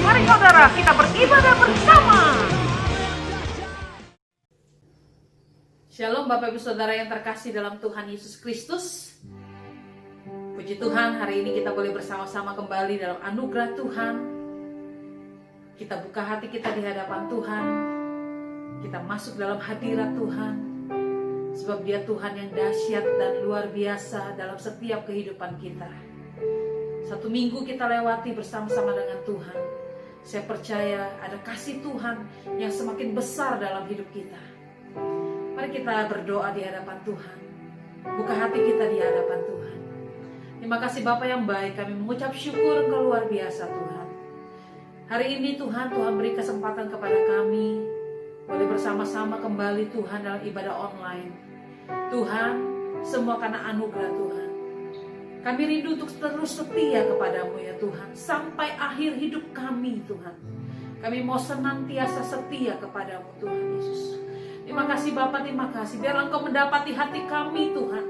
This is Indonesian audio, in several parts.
Mari saudara, kita beribadah bersama. Shalom Bapak Ibu Saudara yang terkasih dalam Tuhan Yesus Kristus. Puji Tuhan, hari ini kita boleh bersama-sama kembali dalam anugerah Tuhan. Kita buka hati kita di hadapan Tuhan. Kita masuk dalam hadirat Tuhan. Sebab Dia Tuhan yang dahsyat dan luar biasa dalam setiap kehidupan kita. Satu minggu kita lewati bersama-sama dengan Tuhan. Saya percaya ada kasih Tuhan yang semakin besar dalam hidup kita. Mari kita berdoa di hadapan Tuhan. Buka hati kita di hadapan Tuhan. Terima kasih Bapa yang baik, kami mengucap syukur Engkau luar biasa Tuhan. Hari ini Tuhan beri kesempatan kepada kami boleh bersama-sama kembali Tuhan dalam ibadah online. Tuhan, semua karena anugerah Tuhan. Kami rindu untuk terus setia kepadamu ya Tuhan. Sampai akhir hidup kami Tuhan. Kami mau senantiasa setia kepadamu Tuhan Yesus. Terima kasih Bapa, terima kasih. Biarlah Engkau mendapati hati kami Tuhan.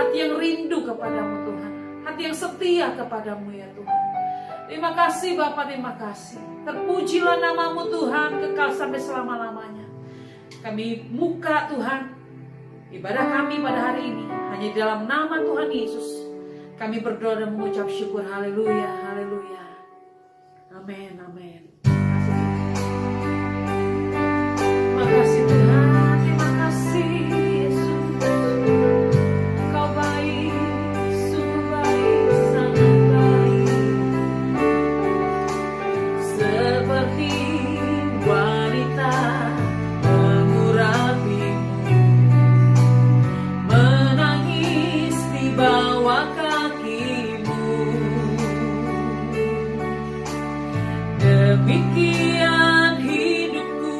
Hati yang rindu kepadamu Tuhan. Hati yang setia kepadamu ya Tuhan. Terima kasih Bapa, terima kasih. Terpujilah namamu Tuhan kekal sampai selama-lamanya. Kami buka Tuhan ibadah kami pada hari ini hanya di dalam nama Tuhan Yesus. Kami berdoa dan mengucap syukur. Haleluya, haleluya. Amin, amin. Terima kasih Tuhan. Terima kasih Yesus. Kau baik, sungguh baik, sangat baik. Seperti wanita mengurapimu, menangis di bawah demikian hidupku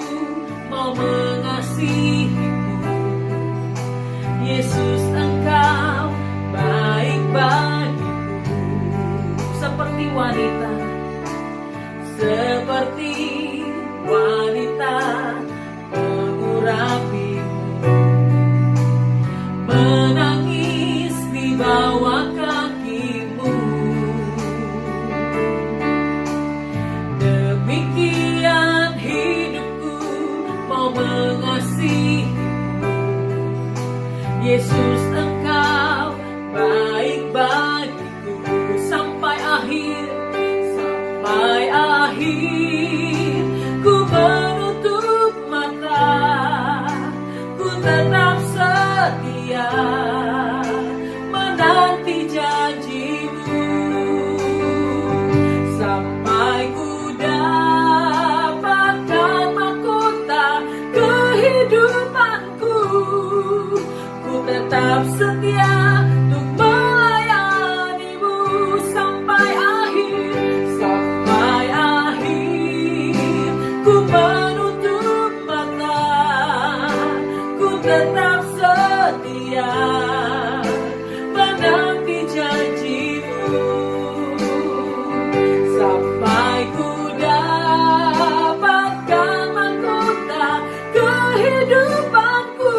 mau mengasihimu. Yesus Engkau baik bagiku. Seperti wanita mengurapimu, menangis di bawah kakimu. Demikian hidupku mau mengasihimu. Yesus Engkau baik bagiku. Sampai akhir ku menutup mata, ku tetap setia menanti janjimu. Sampai ku dapatkan mahkota kehidupanku, ku tetap setia untuk melayanimu. Sampai akhir ku menutup mata, ku tetap setia menanti janjimu. Sampai ku dapatkan mahkota kehidupanku,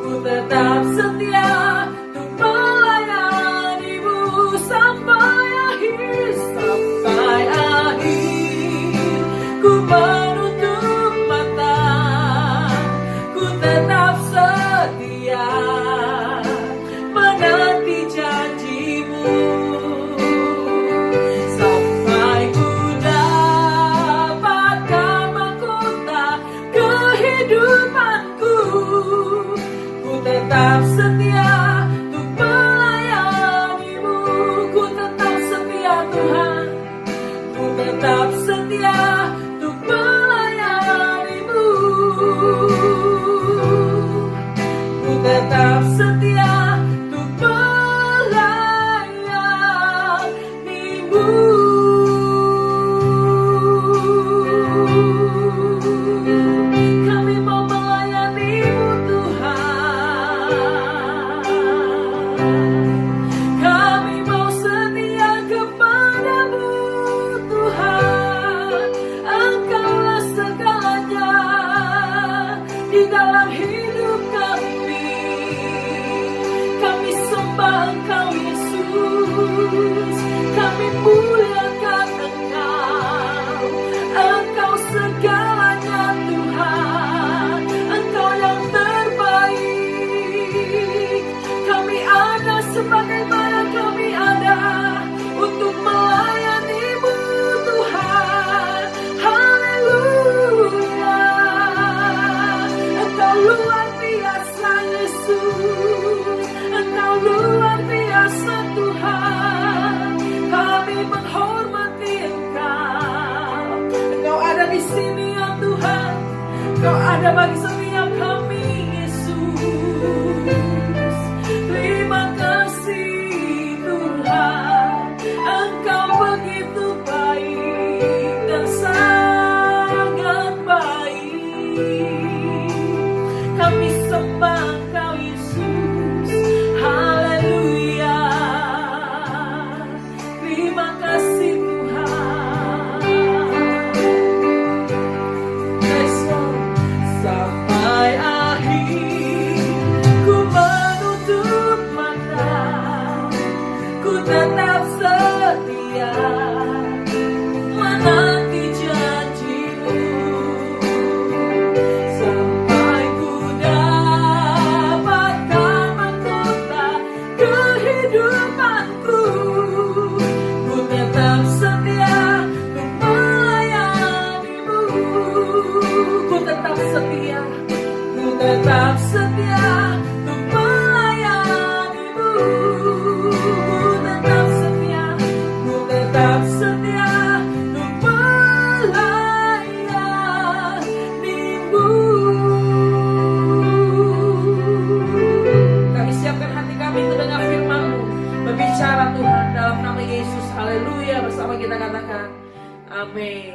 ku tetap setia untuk melayanimu. Sampai akhir ku menutup mata, ku tetap setia menanti dalam hidup kami. Kami sembah Engkau Yesus, kami muliakan Engkau. Engkau segalanya Tuhan, Engkau yang terbaik. Kami ada sebagaimana kami ada untuk melayani-Mu Tuhan. Haleluya. Engkau luar biasa Yesus, Engkau luar biasa Tuhan. Kami menghormati Engkau. Engkau ada di sini ya Tuhan, Engkau ada bagi setiap kami Yesus. Terima kasih Tuhan, Engkau begitu baik dan sangat baik. Kami sembah Engkau Yesus, haleluya. Terima kasih Tuhan. Yes, Lord. Sampai akhir ku menutup mata, ku tetap setia menanti janji-Mu. Sampai ku dapatkan mahkota kehidupanku, ku tetap setia untuk melayani-Mu. Ku tetap setia, ku tetap setia untuk melayani-Mu. Ku tetap setia, ku tetap setia untuk melayani-Mu. Kami siapkan hati kami untuk dengar firman-Mu. Berbicara Tuhan dalam nama Yesus. Haleluya. Bersama kita katakan amin.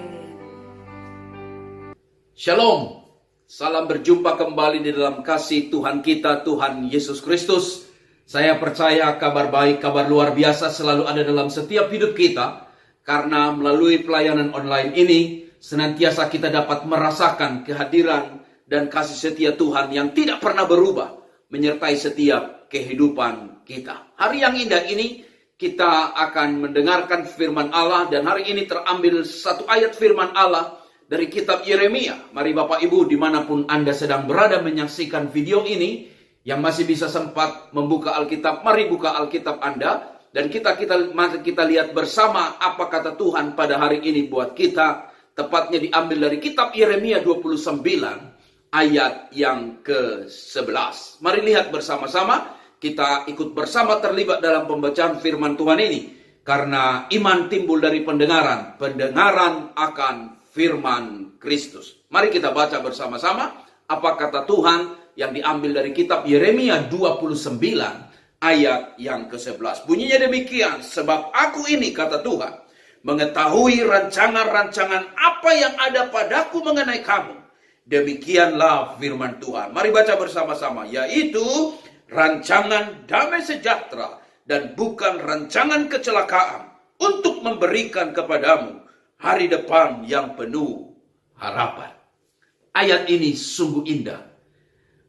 Shalom, salam berjumpa kembali di dalam kasih Tuhan kita, Tuhan Yesus Kristus. Saya percaya kabar baik, kabar luar biasa selalu ada dalam setiap hidup kita. Karena melalui pelayanan online ini, senantiasa kita dapat merasakan kehadiran dan kasih setia Tuhan yang tidak pernah berubah, menyertai setiap kehidupan kita. Hari yang indah ini, kita akan mendengarkan firman Allah, dan hari ini terambil satu ayat firman Allah dari kitab Yeremia. Mari Bapak Ibu dimanapun Anda sedang berada menyaksikan video ini, yang masih bisa sempat membuka Alkitab, mari buka Alkitab Anda. Dan mari kita lihat bersama apa kata Tuhan pada hari ini buat kita. Tepatnya diambil dari kitab Yeremia 29 ayat yang ke-11. Mari lihat bersama-sama, kita ikut bersama terlibat dalam pembacaan firman Tuhan ini. Karena iman timbul dari pendengaran, pendengaran akan firman Kristus. Mari kita baca bersama-sama apa kata Tuhan yang diambil dari kitab Yeremia 29 ayat yang ke-11. Bunyinya demikian, sebab aku ini, kata Tuhan, mengetahui rancangan-rancangan apa yang ada padaku mengenai kamu. Demikianlah firman Tuhan. Mari baca bersama-sama, yaitu rancangan damai sejahtera dan bukan rancangan kecelakaan, untuk memberikan kepadamu hari depan yang penuh harapan. Ayat ini sungguh indah,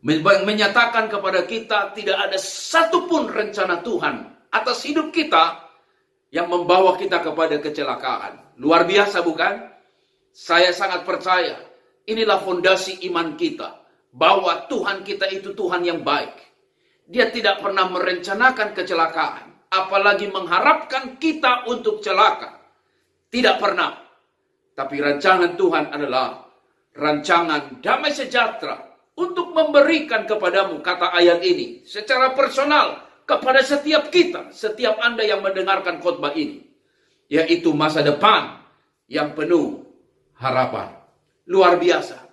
menyatakan kepada kita tidak ada satupun rencana Tuhan atas hidup kita yang membawa kita kepada kecelakaan. Luar biasa bukan? Saya sangat percaya inilah fondasi iman kita, bahwa Tuhan kita itu Tuhan yang baik. Dia tidak pernah merencanakan kecelakaan, apalagi mengharapkan kita untuk celaka. Tidak pernah. Tapi rancangan Tuhan adalah rancangan damai sejahtera untuk memberikan kepadamu, kata ayat ini, secara personal kepada setiap kita, setiap Anda yang mendengarkan khotbah ini, yaitu masa depan yang penuh harapan. Luar biasa.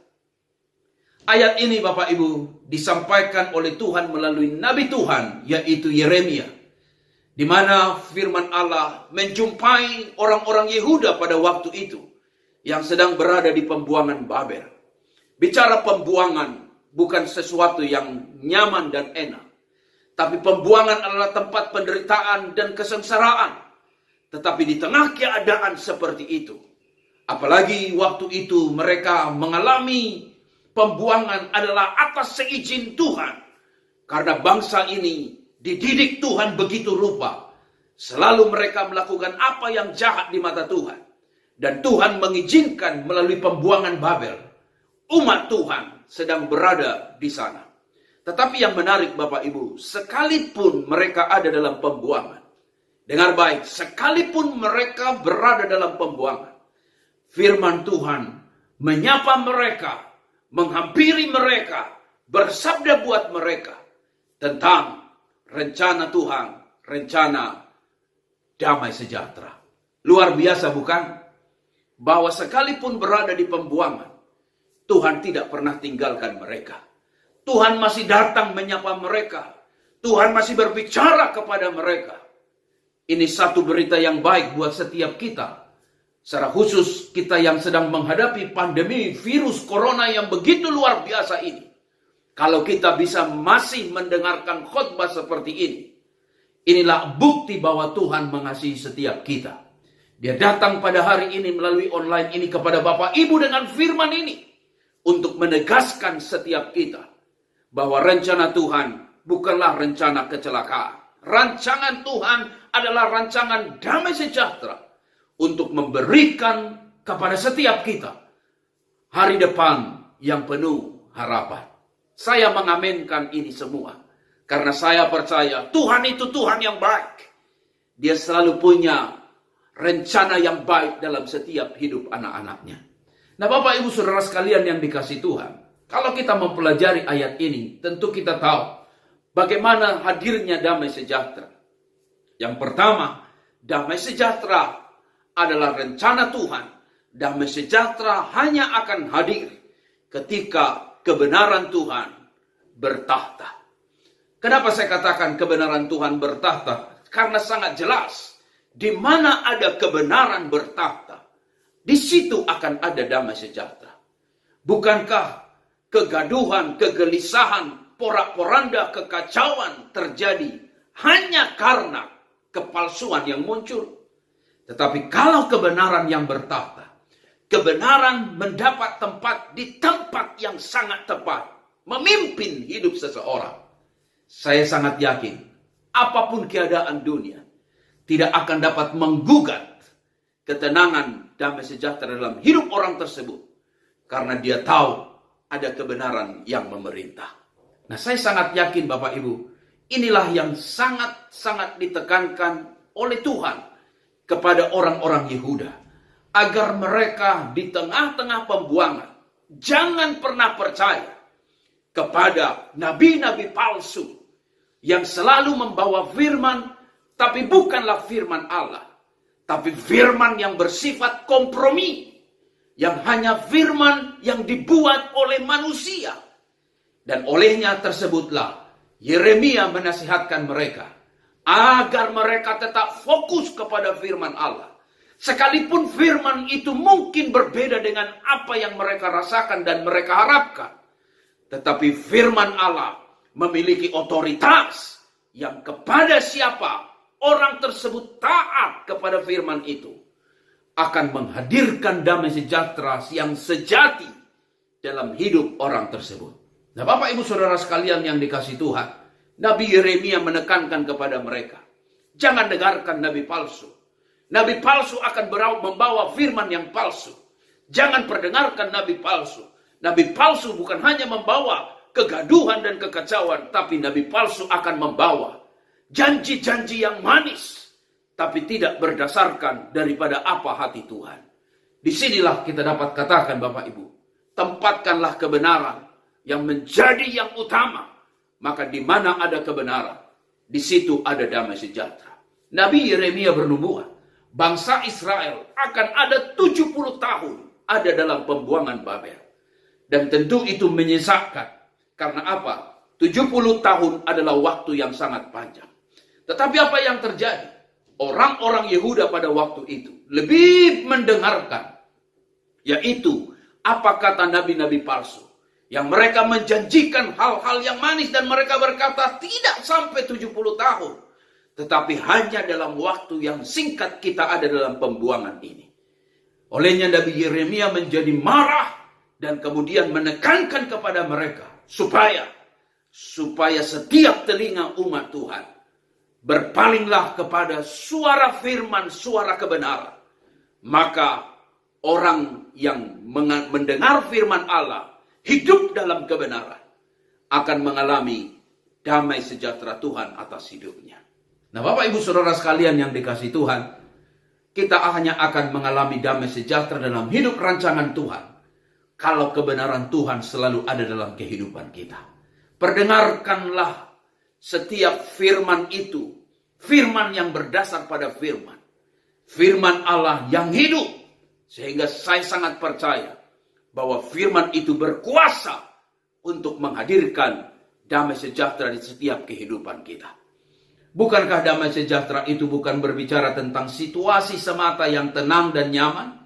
Ayat ini Bapak Ibu disampaikan oleh Tuhan melalui Nabi Tuhan, yaitu Yeremia, di mana firman Allah menjumpai orang-orang Yehuda pada waktu itu yang sedang berada di pembuangan Babel. Bicara pembuangan bukan sesuatu yang nyaman dan enak, tapi pembuangan adalah tempat penderitaan dan kesengsaraan. Tetapi di tengah keadaan seperti itu, apalagi waktu itu mereka mengalami pembuangan adalah atas seizin Tuhan. Karena bangsa ini dididik Tuhan begitu rupa. Selalu mereka melakukan apa yang jahat di mata Tuhan. Dan Tuhan mengizinkan melalui pembuangan Babel. Umat Tuhan sedang berada di sana. Tetapi yang menarik Bapak Ibu, sekalipun mereka ada dalam pembuangan. Dengar baik, sekalipun mereka berada dalam pembuangan. Firman Tuhan menyapa mereka, menghampiri mereka, bersabda buat mereka tentang rencana Tuhan, rencana damai sejahtera. Luar biasa bukan? Bahwa sekalipun berada di pembuangan, Tuhan tidak pernah tinggalkan mereka. Tuhan masih datang menyapa mereka. Tuhan masih berbicara kepada mereka. Ini satu berita yang baik buat setiap kita. Secara khusus kita yang sedang menghadapi pandemi virus corona yang begitu luar biasa ini. Kalau kita bisa masih mendengarkan khotbah seperti ini, inilah bukti bahwa Tuhan mengasihi setiap kita. Dia datang pada hari ini melalui online ini kepada Bapak Ibu dengan firman ini. Untuk menegaskan setiap kita bahwa rencana Tuhan bukanlah rencana kecelakaan. Rancangan Tuhan adalah rancangan damai sejahtera. Untuk memberikan kepada setiap kita hari depan yang penuh harapan. Saya mengamenkan ini semua. Karena saya percaya Tuhan itu Tuhan yang baik. Dia selalu punya rencana yang baik dalam setiap hidup anak-anaknya. Nah Bapak Ibu Saudara sekalian yang dikasihi Tuhan. Kalau kita mempelajari ayat ini, tentu kita tahu bagaimana hadirnya damai sejahtera. Yang pertama, damai sejahtera adalah rencana Tuhan. Damai sejahtera hanya akan hadir ketika kebenaran Tuhan bertahta. Kenapa saya katakan kebenaran Tuhan bertahta? Karena sangat jelas, di mana ada kebenaran bertahta, di situ akan ada damai sejahtera. Bukankah kegaduhan, kegelisahan, porak-poranda, kekacauan terjadi hanya karena kepalsuan yang muncul? Tetapi kalau kebenaran yang bertahta, kebenaran mendapat tempat di tempat yang sangat tepat, memimpin hidup seseorang. Saya sangat yakin, apapun keadaan dunia, tidak akan dapat menggugat ketenangan damai sejahtera dalam hidup orang tersebut. Karena dia tahu ada kebenaran yang memerintah. Nah saya sangat yakin Bapak Ibu, inilah yang sangat-sangat ditekankan oleh Tuhan kepada orang-orang Yehuda. Agar mereka di tengah-tengah pembuangan, jangan pernah percaya kepada nabi-nabi palsu yang selalu membawa firman, tapi bukanlah firman Allah. Tapi firman yang bersifat kompromi. Yang hanya firman yang dibuat oleh manusia. Dan olehnya tersebutlah Yeremia menasihatkan mereka agar mereka tetap fokus kepada firman Allah. Sekalipun firman itu mungkin berbeda dengan apa yang mereka rasakan dan mereka harapkan. Tetapi firman Allah memiliki otoritas yang kepada siapa orang tersebut taat kepada firman itu akan menghadirkan damai sejahtera yang sejati dalam hidup orang tersebut. Nah Bapak Ibu Saudara sekalian yang dikasihi Tuhan, Nabi Yeremia menekankan kepada mereka, jangan dengarkan nabi palsu. Nabi palsu akan membawa firman yang palsu. Jangan perdengarkan nabi palsu. Nabi palsu bukan hanya membawa kegaduhan dan kekacauan, tapi nabi palsu akan membawa janji-janji yang manis, tapi tidak berdasarkan daripada apa hati Tuhan. Disinilah kita dapat katakan Bapak Ibu, tempatkanlah kebenaran yang menjadi yang utama. Maka di mana ada kebenaran, di situ ada damai sejahtera. Nabi Yeremia bernubuat, bangsa Israel akan ada 70 tahun ada dalam pembuangan Babel. Dan tentu itu menyesakkan. Karena apa? 70 tahun adalah waktu yang sangat panjang. Tetapi apa yang terjadi? Orang-orang Yehuda pada waktu itu lebih mendengarkan, yaitu apa kata nabi-nabi palsu. Yang mereka menjanjikan hal-hal yang manis dan mereka berkata tidak sampai 70 tahun. Tetapi hanya dalam waktu yang singkat kita ada dalam pembuangan ini. Olehnya Nabi Yeremia menjadi marah dan kemudian menekankan kepada mereka supaya setiap telinga umat Tuhan berpalinglah kepada suara firman, suara kebenaran. Maka orang yang mendengar firman Allah, hidup dalam kebenaran, akan mengalami damai sejahtera Tuhan atas hidupnya. Nah, Bapak Ibu Saudara sekalian yang dikasihi Tuhan, kita hanya akan mengalami damai sejahtera dalam hidup rancangan Tuhan kalau kebenaran Tuhan selalu ada dalam kehidupan kita. Perdengarkanlah setiap firman itu, firman yang berdasar pada firman. Firman Allah yang hidup. Sehingga saya sangat percaya bahwa firman itu berkuasa untuk menghadirkan damai sejahtera di setiap kehidupan kita. Bukankah damai sejahtera itu bukan berbicara tentang situasi semata yang tenang dan nyaman?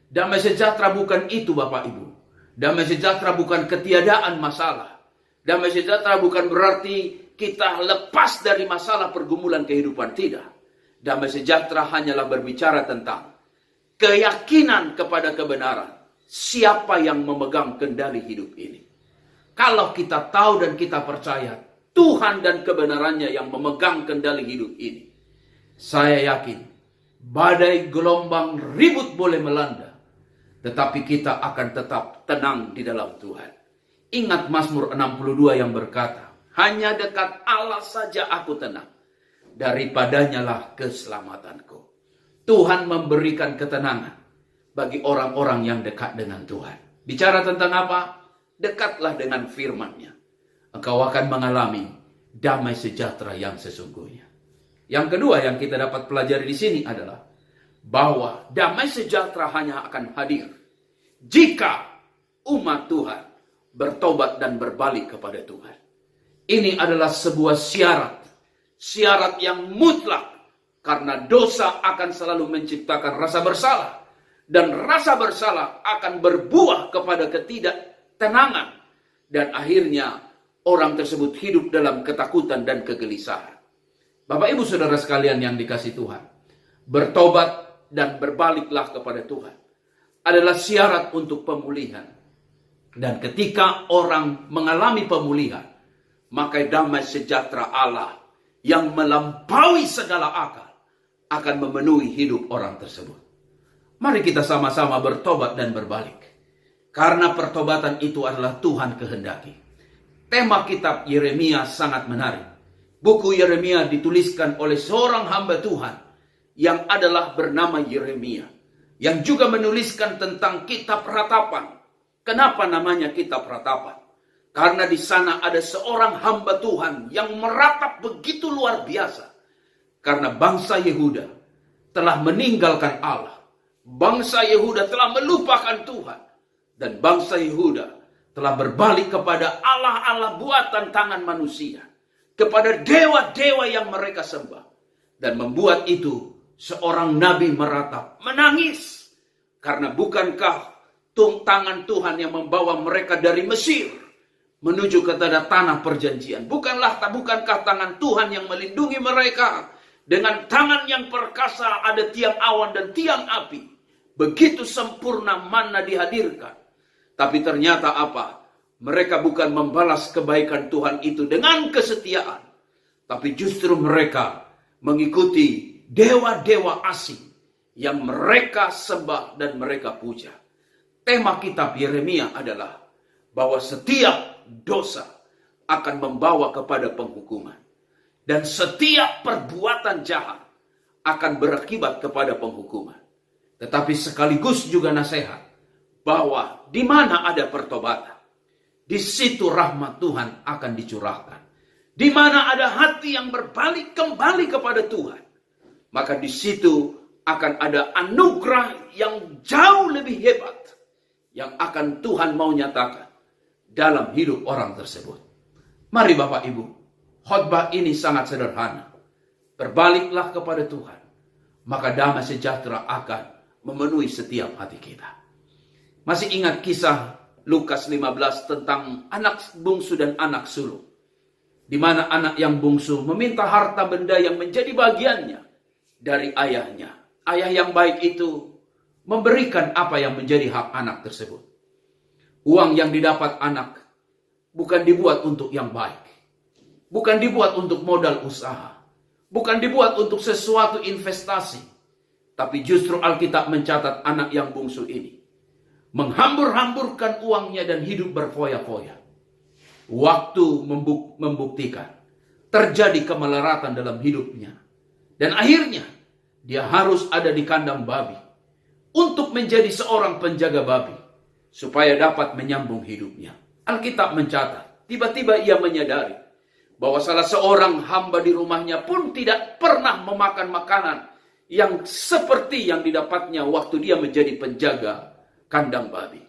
Damai sejahtera bukan itu, Bapak Ibu. Damai sejahtera bukan ketiadaan masalah. Damai sejahtera bukan berarti kita lepas dari masalah pergumulan kehidupan. Tidak. Damai sejahtera hanyalah berbicara tentang keyakinan kepada kebenaran. Siapa yang memegang kendali hidup ini? Kalau kita tahu dan kita percaya Tuhan dan kebenarannya yang memegang kendali hidup ini, saya yakin badai gelombang ribut boleh melanda, tetapi kita akan tetap tenang di dalam Tuhan. Ingat Mazmur 62 yang berkata, hanya dekat Allah saja aku tenang, daripadanya lah keselamatanku. Tuhan memberikan ketenangan bagi orang-orang yang dekat dengan Tuhan. Bicara tentang apa? Dekatlah dengan firman-Nya. Engkau akan mengalami damai sejahtera yang sesungguhnya. Yang kedua yang kita dapat pelajari di sini adalah bahwa damai sejahtera hanya akan hadir jika umat Tuhan bertobat dan berbalik kepada Tuhan. Ini adalah sebuah syarat yang mutlak, karena dosa akan selalu menciptakan rasa bersalah, dan rasa bersalah akan berbuah kepada ketidaktenangan, dan akhirnya orang tersebut hidup dalam ketakutan dan kegelisahan. Bapak Ibu Saudara sekalian yang dikasihi Tuhan, bertobat dan berbaliklah kepada Tuhan adalah syarat untuk pemulihan. Dan ketika orang mengalami pemulihan, maka damai sejahtera Allah yang melampaui segala akal akan memenuhi hidup orang tersebut. Mari kita sama-sama bertobat dan berbalik. Karena pertobatan itu adalah Tuhan kehendaki. Tema kitab Yeremia sangat menarik. Buku Yeremia dituliskan oleh seorang hamba Tuhan yang adalah bernama Yeremia, yang juga menuliskan tentang kitab ratapan. Kenapa namanya kitab ratapan? Karena di sana ada seorang hamba Tuhan yang meratap begitu luar biasa. Karena bangsa Yehuda telah meninggalkan Allah. Bangsa Yehuda telah melupakan Tuhan. Dan bangsa Yehuda telah berbalik kepada Allah-Allah buatan tangan manusia. Kepada dewa-dewa yang mereka sembah. Dan membuat itu seorang nabi meratap, menangis. Karena bukankah tangan Tuhan yang membawa mereka dari Mesir menuju ke tanah perjanjian? Bukankah tangan Tuhan yang melindungi mereka? Dengan tangan yang perkasa ada tiang awan dan tiang api. Begitu sempurna manna dihadirkan. Tapi ternyata apa? Mereka bukan membalas kebaikan Tuhan itu dengan kesetiaan. Tapi justru mereka mengikuti dewa-dewa asing yang mereka sembah dan mereka puja. Tema kitab Yeremia adalah bahwa setiap dosa akan membawa kepada penghukuman. Dan setiap perbuatan jahat akan berakibat kepada penghukuman. Tetapi sekaligus juga nasihat bahwa di mana ada pertobatan, di situ rahmat Tuhan akan dicurahkan. Di mana ada hati yang berbalik kembali kepada Tuhan, maka di situ akan ada anugerah yang jauh lebih hebat yang akan Tuhan mau nyatakan dalam hidup orang tersebut. Mari Bapak Ibu, khotbah ini sangat sederhana. Berbaliklah kepada Tuhan, maka damai sejahtera akan memenuhi setiap hati kita. Masih ingat kisah Lukas 15 tentang anak bungsu dan anak sulung, di mana anak yang bungsu meminta harta benda yang menjadi bagiannya dari ayahnya. Ayah yang baik itu memberikan apa yang menjadi hak anak tersebut. Uang yang didapat anak bukan dibuat untuk yang baik. Bukan dibuat untuk modal usaha. Bukan dibuat untuk sesuatu investasi. Tapi justru Alkitab mencatat anak yang bungsu ini menghambur-hamburkan uangnya dan hidup berfoya-foya. Waktu membuktikan terjadi kemelaratan dalam hidupnya. Dan akhirnya dia harus ada di kandang babi untuk menjadi seorang penjaga babi supaya dapat menyambung hidupnya. Alkitab mencatat, tiba-tiba ia menyadari bahwa salah seorang hamba di rumahnya pun tidak pernah memakan makanan yang seperti yang didapatnya waktu dia menjadi penjaga kandang babi.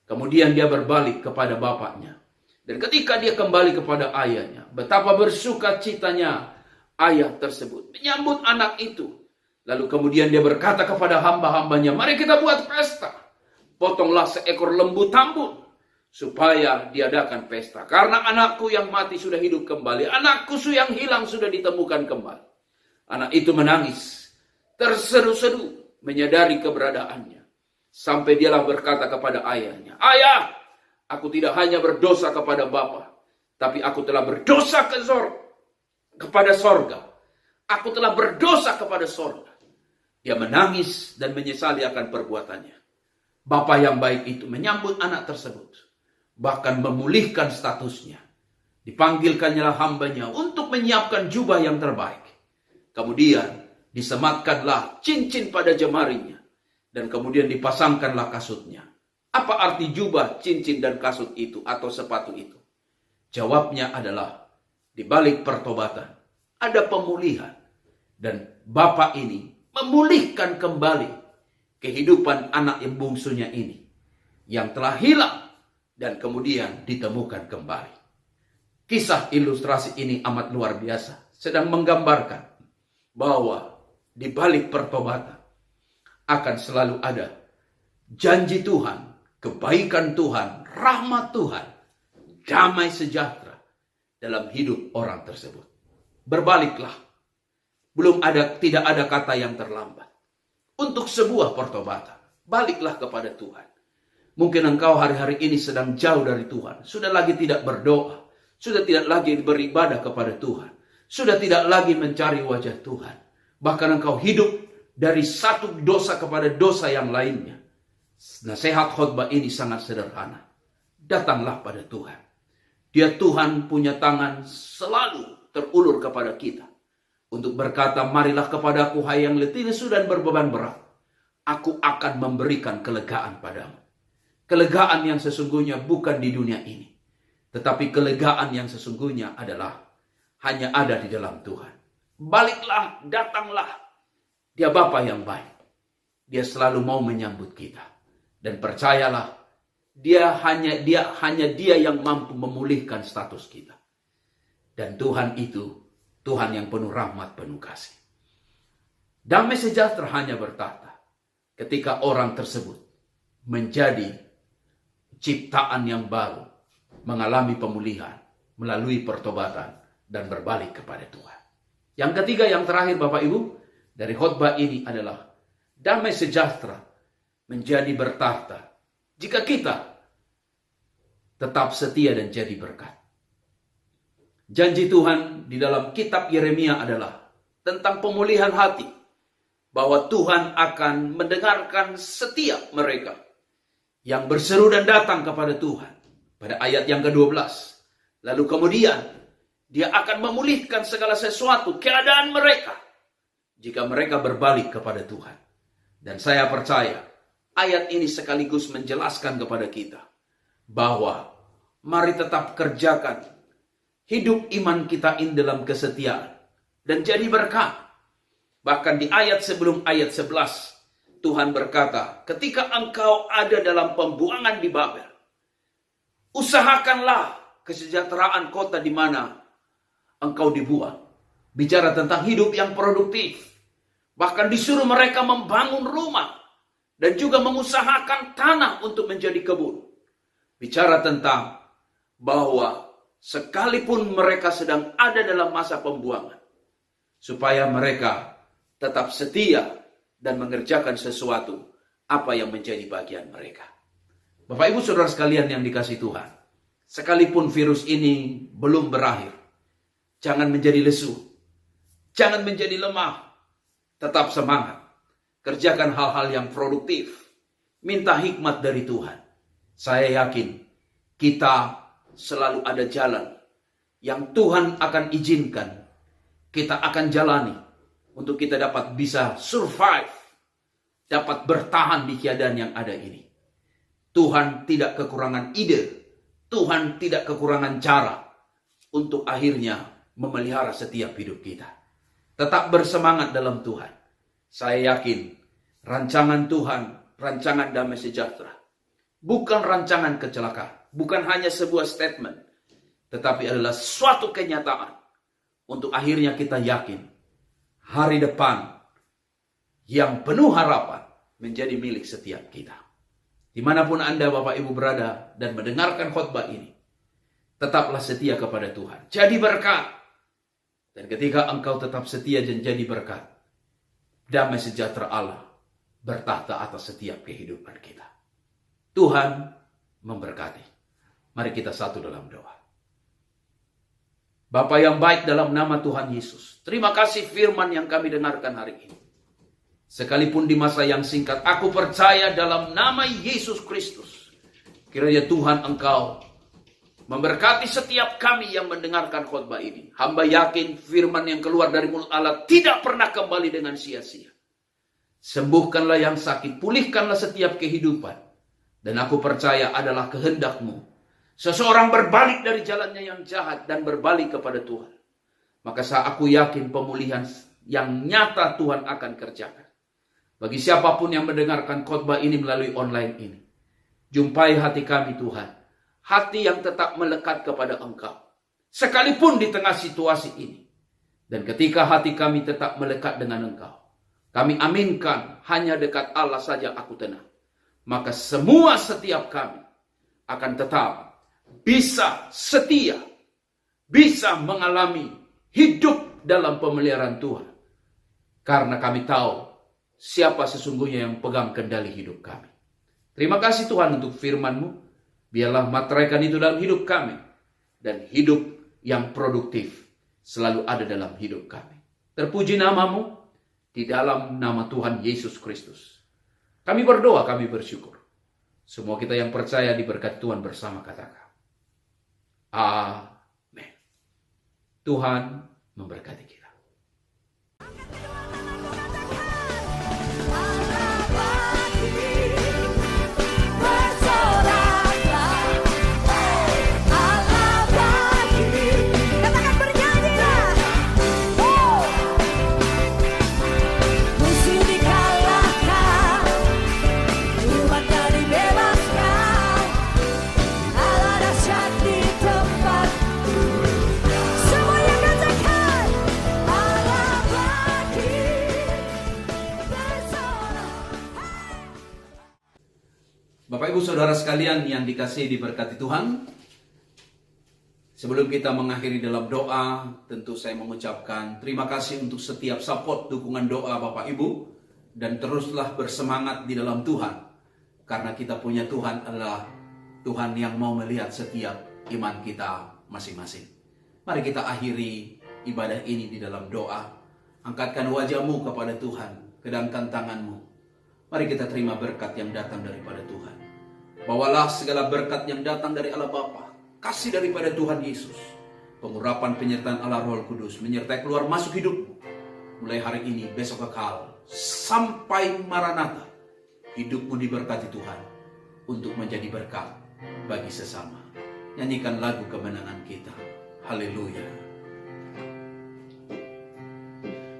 Kemudian dia berbalik kepada bapaknya. Dan ketika dia kembali kepada ayahnya, betapa bersuka citanya ayah tersebut menyambut anak itu. Lalu kemudian dia berkata kepada hamba-hambanya, mari kita buat pesta. Potonglah seekor lembu tambun supaya diadakan pesta. Karena anakku yang mati sudah hidup kembali. Anakku yang hilang sudah ditemukan kembali. Anak itu menangis, terseru-seru, menyadari keberadaannya. Sampai dialah berkata kepada ayahnya, ayah, aku tidak hanya berdosa kepada Bapa, tapi aku telah berdosa kepada sorga. Aku telah berdosa kepada sorga. Dia menangis dan menyesali akan perbuatannya. Bapa yang baik itu menyambut anak tersebut. Bahkan memulihkan statusnya. Dipanggilkannya hambanya untuk menyiapkan jubah yang terbaik. Kemudian disematkanlah cincin pada jemarinya. Dan kemudian dipasangkanlah kasutnya. Apa arti jubah, cincin, dan kasut itu atau sepatu itu? Jawabnya adalah, di balik pertobatan ada pemulihan. Dan Bapak ini memulihkan kembali kehidupan anak yang bungsunya ini. Yang telah hilang dan kemudian ditemukan kembali. Kisah ilustrasi ini amat luar biasa. Sedang menggambarkan bahwa di balik pertobatan akan selalu ada janji Tuhan, kebaikan Tuhan, rahmat Tuhan, damai sejahtera dalam hidup orang tersebut. Berbaliklah. Tidak ada kata yang terlambat. Untuk sebuah pertobatan, baliklah kepada Tuhan. Mungkin engkau hari-hari ini sedang jauh dari Tuhan. Sudah lagi tidak berdoa. Sudah tidak lagi beribadah kepada Tuhan. Sudah tidak lagi mencari wajah Tuhan. Bahkan engkau hidup dari satu dosa kepada dosa yang lainnya. Nasihat khotbah ini sangat sederhana. Datanglah pada Tuhan. Dia Tuhan punya tangan selalu terulur kepada kita. Untuk berkata, marilah kepadaku hai yang letih lesu dan berbeban berat. Aku akan memberikan kelegaan padamu. Kelegaan yang sesungguhnya bukan di dunia ini. Tetapi kelegaan yang sesungguhnya adalah hanya ada di dalam Tuhan. Baliklah, datanglah. Dia Bapa yang baik. Dia selalu mau menyambut kita. Dan percayalah, hanya dia yang mampu memulihkan status kita. Dan Tuhan itu, Tuhan yang penuh rahmat, penuh kasih. Damai sejahtera hanya bertata ketika orang tersebut menjadi ciptaan yang baru, mengalami pemulihan melalui pertobatan dan berbalik kepada Tuhan. Yang ketiga, yang terakhir Bapak Ibu, dari khotbah ini adalah damai sejahtera menjadi bertahta jika kita tetap setia dan jadi berkat. Janji Tuhan di dalam kitab Yeremia adalah tentang pemulihan hati, bahwa Tuhan akan mendengarkan setiap mereka yang berseru dan datang kepada Tuhan. Pada ayat yang ke-12. Lalu kemudian dia akan memulihkan segala sesuatu keadaan mereka jika mereka berbalik kepada Tuhan. Dan saya percaya ayat ini sekaligus menjelaskan kepada kita bahwa mari tetap kerjakan hidup iman kita ini dalam kesetiaan dan jadi berkat. Bahkan di ayat sebelum ayat 11 Tuhan berkata, ketika engkau ada dalam pembuangan di Babel, usahakanlah kesejahteraan kota di mana engkau dibuang. Bicara tentang hidup yang produktif. Bahkan disuruh mereka membangun rumah. Dan juga mengusahakan tanah untuk menjadi kebun. Bicara tentang bahwa sekalipun mereka sedang ada dalam masa pembuangan. Supaya mereka tetap setia dan mengerjakan sesuatu apa yang menjadi bagian mereka. Bapak Ibu Saudara sekalian yang dikasihi Tuhan, sekalipun virus ini belum berakhir, jangan menjadi lesu, jangan menjadi lemah, tetap semangat, kerjakan hal-hal yang produktif, minta hikmat dari Tuhan. Saya yakin kita selalu ada jalan yang Tuhan akan izinkan, kita akan jalani untuk kita dapat bisa survive, dapat bertahan di keadaan yang ada ini. Tuhan tidak kekurangan ide, Tuhan tidak kekurangan cara untuk akhirnya memelihara setiap hidup kita. Tetap bersemangat dalam Tuhan. Saya yakin rancangan Tuhan, rancangan damai sejahtera, bukan rancangan kecelakaan, bukan hanya sebuah statement, tetapi adalah suatu kenyataan untuk akhirnya kita yakin hari depan yang penuh harapan menjadi milik setiap kita. Dimanapun Anda Bapak Ibu berada dan mendengarkan khotbah ini, tetaplah setia kepada Tuhan. Jadi berkat. Dan ketika engkau tetap setia dan jadi berkat, damai sejahtera Allah bertahta atas setiap kehidupan kita. Tuhan memberkati. Mari kita satu dalam doa. Bapa yang baik, dalam nama Tuhan Yesus, terima kasih firman yang kami dengarkan hari ini. Sekalipun di masa yang singkat, aku percaya dalam nama Yesus Kristus, kiranya Tuhan Engkau memberkati setiap kami yang mendengarkan khotbah ini. Hamba yakin firman yang keluar dari mulut Allah tidak pernah kembali dengan sia-sia. Sembuhkanlah yang sakit, pulihkanlah setiap kehidupan. Dan aku percaya adalah kehendak-Mu, seseorang berbalik dari jalannya yang jahat dan berbalik kepada Tuhan. Maka aku yakin pemulihan yang nyata Tuhan akan kerjakan. Bagi siapapun yang mendengarkan khotbah ini melalui online ini, jumpai hati kami Tuhan, hati yang tetap melekat kepada Engkau, sekalipun di tengah situasi ini. Dan ketika hati kami tetap melekat dengan Engkau, kami aminkan hanya dekat Allah saja aku tenang. Maka semua setiap kami akan tetap bisa setia, bisa mengalami hidup dalam pemeliharaan Tuhan. Karena kami tahu siapa sesungguhnya yang pegang kendali hidup kami. Terima kasih Tuhan untuk firman-Mu. Biarlah materaikan itu dalam hidup kami. Dan hidup yang produktif selalu ada dalam hidup kami. Terpuji nama-Mu di dalam nama Tuhan Yesus Kristus. Kami berdoa, kami bersyukur. Semua kita yang percaya diberkati Tuhan bersama katakan. Amin. Tuhan memberkati kita. Bapak Ibu Saudara sekalian yang dikasihi diberkati Tuhan, sebelum kita mengakhiri dalam doa, tentu saya mengucapkan terima kasih untuk setiap support dukungan doa Bapak Ibu, dan teruslah bersemangat di dalam Tuhan, karena kita punya Tuhan adalah Tuhan yang mau melihat setiap iman kita masing-masing. Mari kita akhiri ibadah ini di dalam doa. Angkatkan wajahmu kepada Tuhan, kedangkan tanganmu. Mari kita terima berkat yang datang daripada Tuhan. Bawalah segala berkat yang datang dari Allah Bapa, kasih daripada Tuhan Yesus, pengurapan penyertaan Allah Roh Kudus menyertai keluar masuk hidupmu. Mulai hari ini, besok kekal, sampai Maranatha, hidupmu diberkati Tuhan untuk menjadi berkat bagi sesama. Nyanyikan lagu kemenangan kita. Haleluya.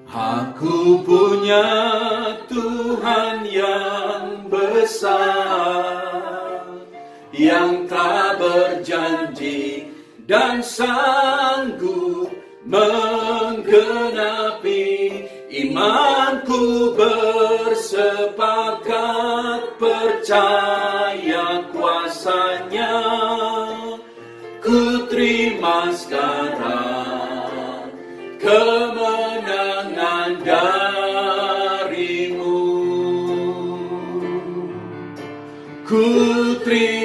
Aku punya Tuhan yang besar, yang telah berjanji dan sanggup menggenapi. Imanku bersepakat percaya kuasanya. Ku terima sekarang kemenangan darimu. Ku terima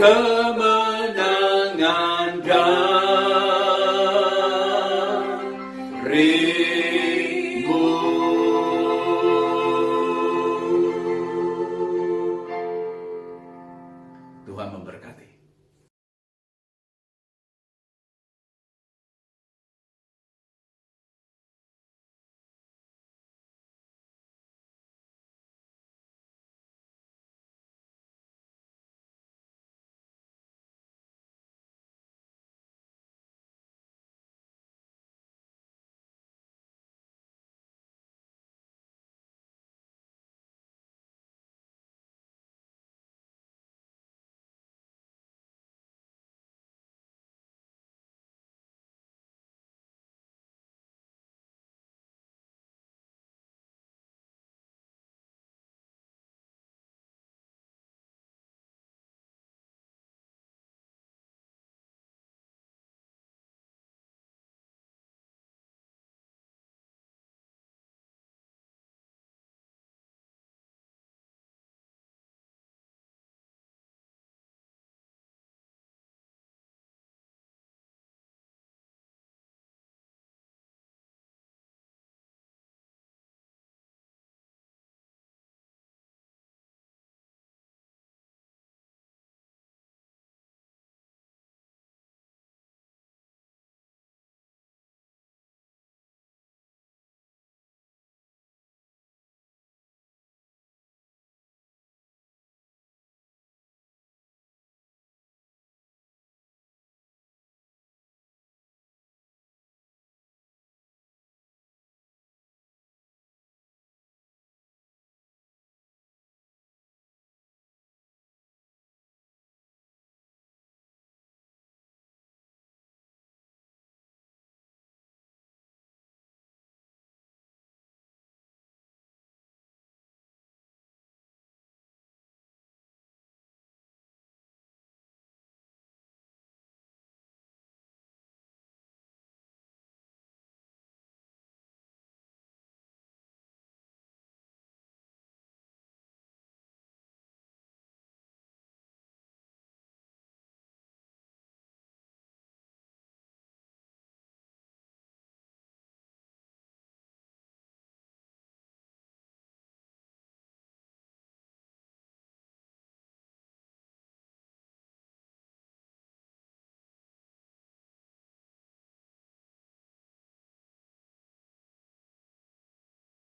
kemenangan dan